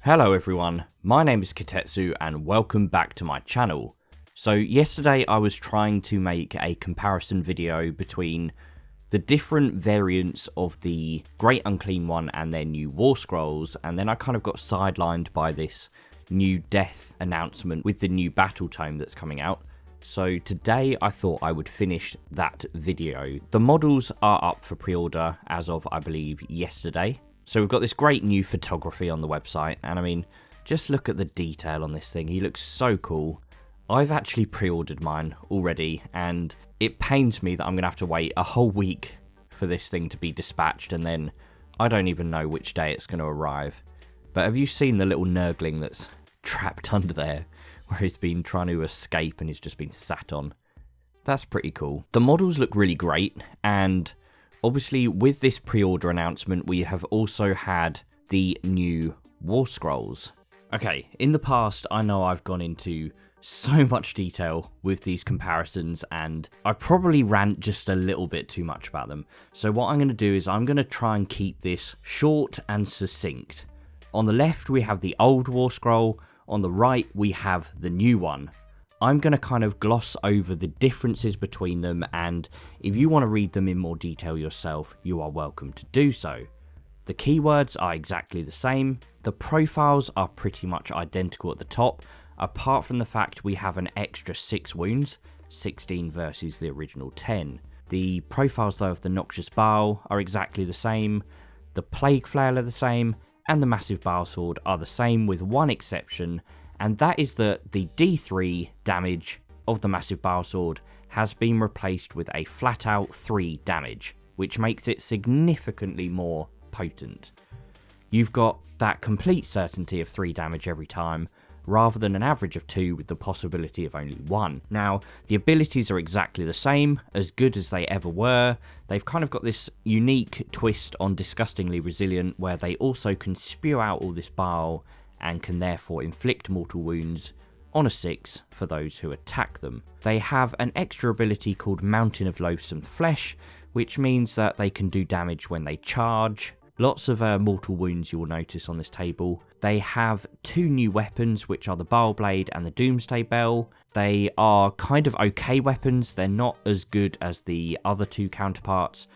Hello everyone, my name is Kitetsu and welcome back to my channel. So yesterday I was trying to make a comparison video between the different variants of the Great Unclean one and their new War Scrolls, and then I kind of got sidelined by this new death announcement with the new battle tome that's coming out. So today I thought I would finish that video. The models are up for pre-order as of, I believe, yesterday. So we've got this great new photography on the website, and I mean, just look at the detail on this thing. He looks so cool. I've actually pre-ordered mine already, and it pains me that I'm going to have to wait a whole week for this thing to be dispatched, and then I don't even know which day it's going to arrive. But have you seen the little nurgling that's trapped under there, where he's been trying to escape and he's just been sat on? That's pretty cool. The models look really great, and obviously with this pre-order announcement we have also had the new War Scrolls. Okay, in the past I know I've gone into so much detail with these comparisons and I probably rant just a little bit too much about them. So what I'm going to do is I'm going to try and keep this short and succinct. On the left we have the old War Scroll, on the right we have the new one. I'm going to kind of gloss over the differences between them, and if you want to read them in more detail yourself, you are welcome to do so. The keywords are exactly the same, the profiles are pretty much identical at the top, apart from the fact we have an extra 6 wounds, 16 versus the original 10. The profiles though of the Noxious Bow are exactly the same, the Plague Flail are the same, and the Massive Bow Sword are the same with one exception, and that is that the D3 damage of the Massive Bow Sword has been replaced with a flat out 3 damage, which makes it significantly more potent. You've got that complete certainty of 3 damage every time, rather than an average of 2 with the possibility of only 1. Now, the abilities are exactly the same, as good as they ever were. They've kind of got this unique twist on Disgustingly Resilient, where they also can spew out all this bile and can therefore inflict mortal wounds on a 6 for those who attack them. They have an extra ability called Mountain of Loathsome Flesh, which means that they can do damage when they charge. Lots of mortal wounds you will notice on this table. They have 2 new weapons, which are the Bile Blade and the Doomsday Bell. They are kind of okay weapons, they're not as good as the other 2 counterparts,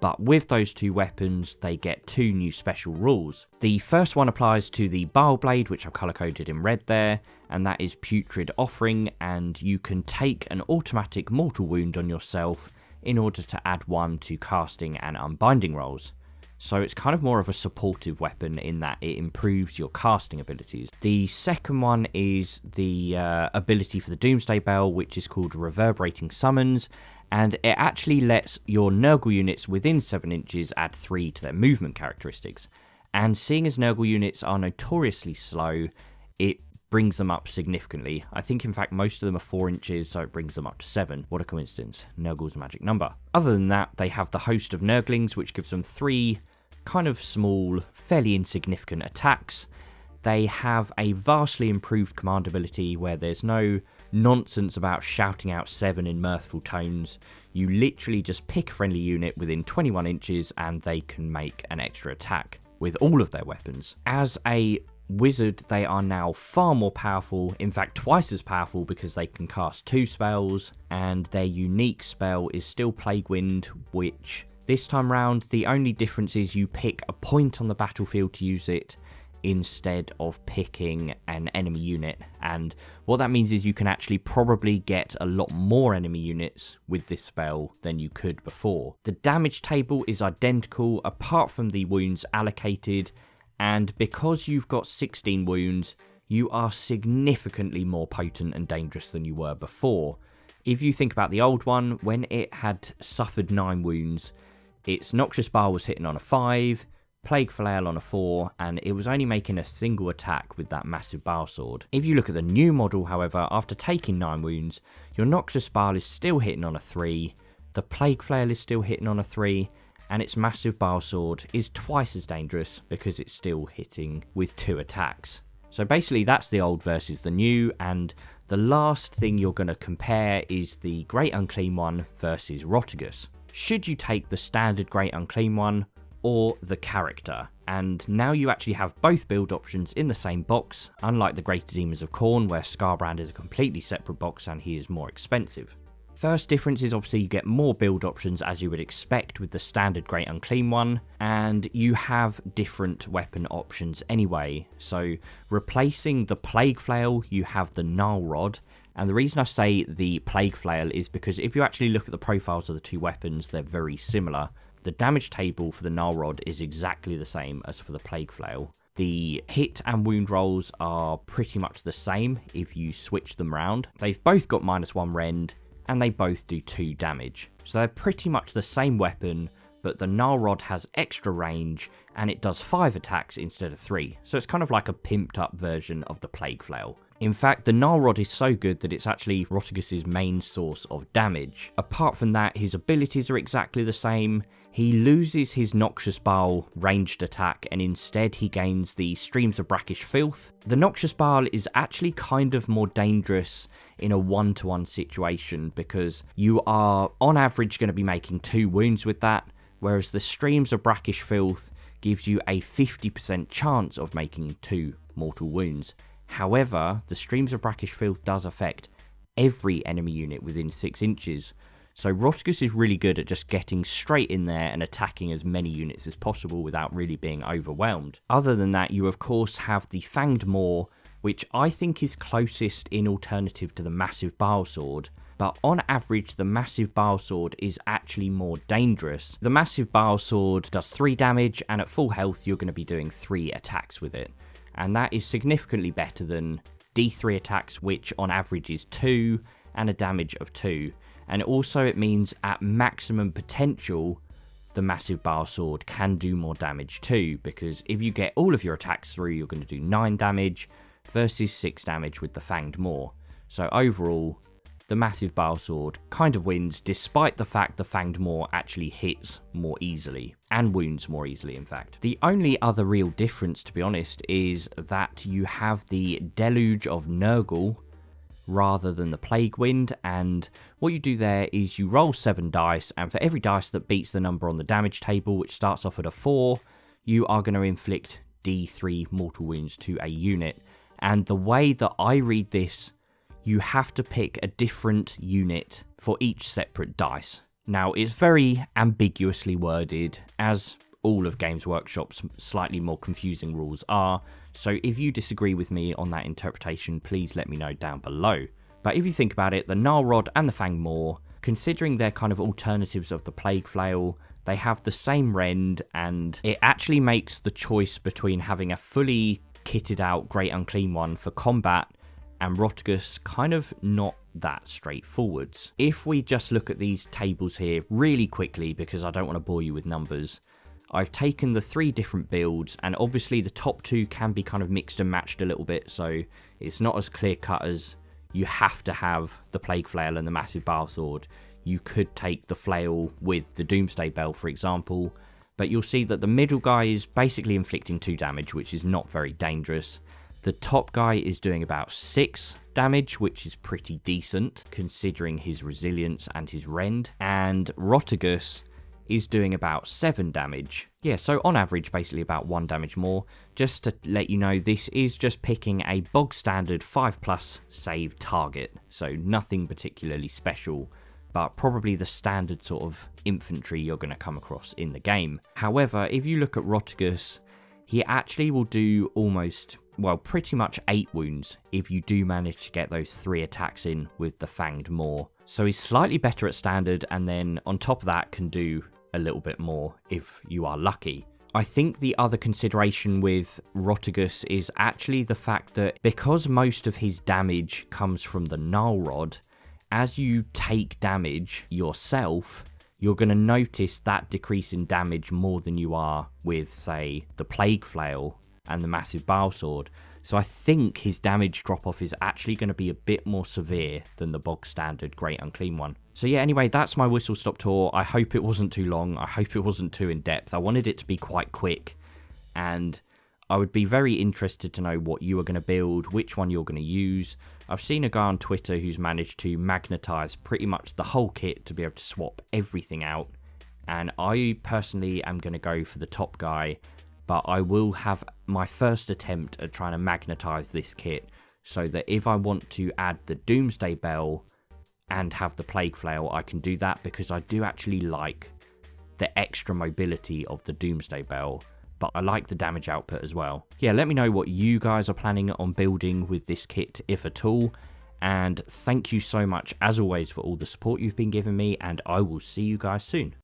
but with those 2 weapons, they get 2 new special rules. The first one applies to the Bile Blade, which I've colour-coded in red there, and that is Putrid Offering, and you can take an automatic mortal wound on yourself in order to add 1 to casting and unbinding rolls. So it's kind of more of a supportive weapon in that it improves your casting abilities. The second one is the ability for the Doomsday Bell, which is called Reverberating Summons, and it actually lets your Nurgle units within 7 inches add 3 to their movement characteristics. And seeing as Nurgle units are notoriously slow, it brings them up significantly. I think in fact most of them are 4 inches, so it brings them up to 7. What a coincidence. Nurgle's a magic number. Other than that, they have the Host of Nurglings, which gives them 3 kind of small, fairly insignificant attacks. They have a vastly improved command ability where there's no nonsense about shouting out 7 in mirthful tones. You literally just pick a friendly unit within 21 inches and they can make an extra attack with all of their weapons. As a wizard, they are now far more powerful, in fact twice as powerful, because they can cast 2 spells, and their unique spell is still Plague Wind, which this time round, the only difference is you pick a point on the battlefield to use it instead of picking an enemy unit, and what that means is you can actually probably get a lot more enemy units with this spell than you could before. The damage table is identical apart from the wounds allocated, and because you've got 16 wounds, you are significantly more potent and dangerous than you were before. If you think about the old one, when it had suffered 9 wounds, its Noxious Bow was hitting on a 5, Plague Flail on a 4, and it was only making a single attack with that Massive Bow Sword. If you look at the new model, however, after taking 9 wounds, your Noxious Bow is still hitting on a 3, the Plague Flail is still hitting on a 3, and its Massive Bow Sword is twice as dangerous because it's still hitting with 2 attacks. So basically that's the old versus the new, and the last thing you're going to compare is the Great Unclean one versus Rotigus. Should you take the standard Great Unclean one, or the character. And now you actually have both build options in the same box, unlike the Greater Demons of Khorne, where Skarbrand is a completely separate box and he is more expensive. First difference is obviously you get more build options as you would expect with the standard Great Unclean one, and you have different weapon options anyway. So replacing the Plague Flail, you have the Gnarl Rod, and the reason I say the Plague Flail is because if you actually look at the profiles of the two weapons, they're very similar. The damage table for the Gnarl Rod is exactly the same as for the Plague Flail. The hit and wound rolls are pretty much the same if you switch them around. They've both got -1 rend, and they both do 2 damage. So they're pretty much the same weapon, but the Gnarl Rod has extra range, and it does 5 attacks instead of 3. So it's kind of like a pimped up version of the Plague Flail. In fact, the Gnarl Rod is so good that it's actually Rotigus' main source of damage. Apart from that, his abilities are exactly the same. He loses his Noxious Bile ranged attack, and instead he gains the Streams of Brackish Filth. The Noxious Bile is actually kind of more dangerous in a 1-to-1 situation, because you are on average going to be making 2 wounds with that, whereas the Streams of Brackish Filth gives you a 50% chance of making 2 mortal wounds. However, the Streams of Brackish Filth does affect every enemy unit within 6 inches, so Rotigus is really good at just getting straight in there and attacking as many units as possible without really being overwhelmed. Other than that, you of course have the Fanged Maw, which I think is closest in alternative to the Massive Bile Sword, but on average the Massive Bile Sword is actually more dangerous. The Massive Bile Sword does 3 damage, and at full health you're going to be doing 3 attacks with it. And that is significantly better than D3 attacks, which on average is 2 and a damage of 2. And also it means at maximum potential, the Massive Bile Sword can do more damage too, because if you get all of your attacks through, you're going to do 9 damage versus 6 damage with the Fanged Maw. So overall, the Massive Bile Sword kind of wins, despite the fact the Fanged Maw actually hits more easily, and wounds more easily in fact. The only other real difference, to be honest, is that you have the Deluge of NURGLE rather than the Plague Wind, and what you do there is you roll 7 dice, and for every dice that beats the number on the damage table, which starts off at a 4, you are going to inflict D3 mortal wounds to a unit. And the way that I read this, you have to pick a different unit for each separate dice. Now, it's very ambiguously worded, as all of Games Workshop's slightly more confusing rules are, so if you disagree with me on that interpretation, please let me know down below. But if you think about it, the Gnarl Rod and the Fanged Maw, considering they're kind of alternatives of the Plague Flail, they have the same rend, and it actually makes the choice between having a fully kitted out Great Unclean one for combat and Rotigus kind of not that straightforward. If we just look at these tables here really quickly, because I don't want to bore you with numbers, I've taken the 3 different builds, and obviously the top 2 can be kind of mixed and matched a little bit, so it's not as clear cut as you have to have the Plague Flail and the Massive Bile Sword. You could take the Flail with the Doomsday Bell, for example, but you'll see that the middle guy is basically inflicting 2 damage, which is not very dangerous. The top guy is doing about 6 damage, which is pretty decent, considering his resilience and his rend. And Rotigus is doing about 7 damage. Yeah, so on average, basically about 1 damage more. Just to let you know, this is just picking a bog standard 5+ save target, so nothing particularly special, but probably the standard sort of infantry you're going to come across in the game. However, if you look at Rotigus, he actually will do almost, well, pretty much 8 wounds if you do manage to get those 3 attacks in with the Fanged Maw. So he's slightly better at standard, and then on top of that can do a little bit more if you are lucky. I think the other consideration with Rotigus is actually the fact that because most of his damage comes from the Gnarl Rod, as you take damage yourself, you're going to notice that decrease in damage more than you are with, say, the Plague Flail and the Massive Bile Sword. So I think his damage drop-off is actually going to be a bit more severe than the bog standard Great Unclean one. So yeah, anyway, that's my whistle-stop tour. I hope it wasn't too long. I hope it wasn't too in-depth. I wanted it to be quite quick, and I would be very interested to know what you are going to build, which one you're going to use. I've seen a guy on Twitter who's managed to magnetize pretty much the whole kit to be able to swap everything out, and I personally am going to go for the top guy, but I will have my first attempt at trying to magnetize this kit so that if I want to add the Doomsday Bell and have the Plague Flail, I can do that, because I do actually like the extra mobility of the Doomsday Bell, but I like the damage output as well. Yeah, let me know what you guys are planning on building with this kit, if at all, and thank you so much as always for all the support you've been giving me, and I will see you guys soon.